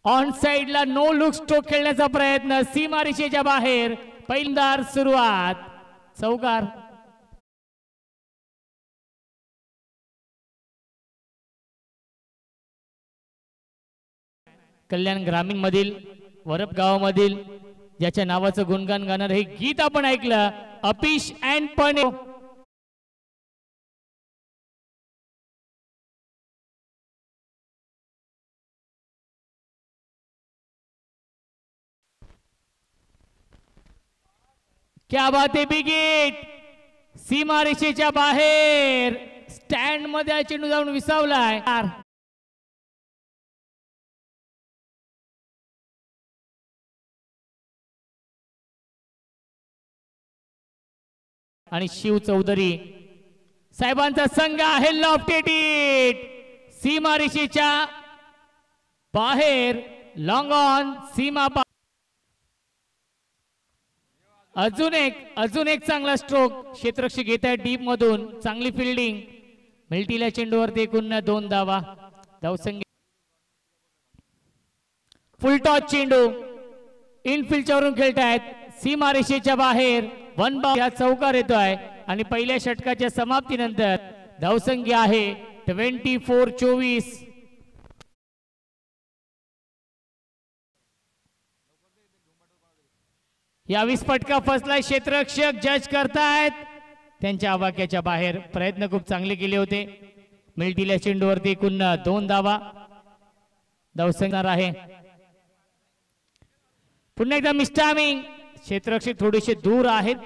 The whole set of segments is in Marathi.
ऑन साइडला नो लुक स्ट्रोक खेळण्याचा प्रयत्न, सीमारेषेच्या बाहेर. पहिल्यांदा सुरुवात, चौकार. कल्याण ग्रामीण मधील वरप गावामधील ज्याच्या नावाचं गुणगान गाणार हे गीत आपण ऐकलं, अपिश अँड पणे. क्या बात आहे, बिग हिट. सीमारेषेच्या बाहेर स्टँड मध्ये चेंडू जाऊन विसावलाय. आणि शिव चौधरी साहेबांचा संघ आहे लॉफ्टेड हिट. सीमारेषेच्या बाहेर लॉंग ऑन सीमा. अजून एक चांगला स्ट्रोक क्षेत्ररक्षक घेत आहे डीप मधून. चांगली फिल्डिंग. मिल्टीला चेंडूवरती एकूण 2 धावा. धावसंख्या फुल टॉस चेंडू इनफिल्डच्या वरून खेळतायत. सीमारेषेच्या बाहेर 1 बॉल या चौकार येतोय आणि पहिल्या षटकाच्या समाप्तीनंतर धावसंख्या आहे 24-24. या 20 फटका फसलाय. क्षेत्ररक्षक जज करतायत. त्यांच्या आवाक्याच्या बाहेर. प्रयत्न खूप चांगले केले होते. मिल्टीला चेंडूवरती एकूण 2 धावा. धावसंख्या आहे. पुन्हा एकदा मिस्टामिंग. क्षेत्ररक्षक थोडेसे दूर आहेत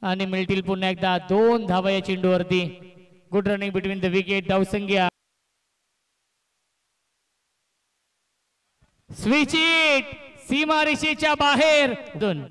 आणि मिल्टील पुन्हा एकदा 2 धावा या चेंडूवरती. Good running between the wicket. धावसंख्या स्विच हिट. सीमारेषेच्या बाहेर 2.